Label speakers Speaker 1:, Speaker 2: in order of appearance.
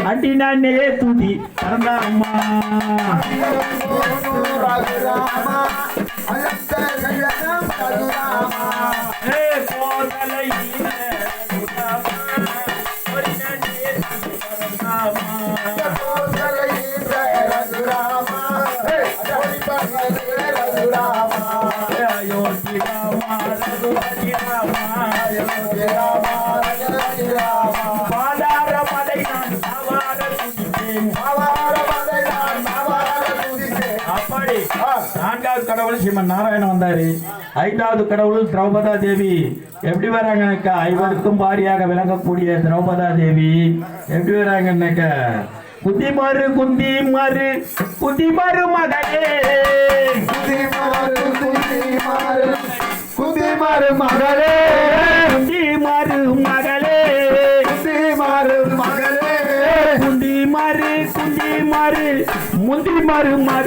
Speaker 1: அண்டினே துதி பரந்தாமா நான்காவது கடவுள் ஸ்ரீமன் நாராயணன் வந்தாரு. ஐந்தாவது கடவுள் திரௌபதா தேவி எப்படி வராங்கன்னாக்கா, ஐவருக்கும் பாரியாக விளங்கக்கூடிய திரௌபதா தேவி எப்படி வராங்கன்னாக்கா, குதிமாறு குந்திமாறு குதிமாறு மகளே
Speaker 2: குதிமாறு மகளே
Speaker 1: குந்திமாறு மகளே
Speaker 2: குதிமாறு மகளே
Speaker 1: குந்திமாறு குந்திமாறு முந்திமாறு மகளே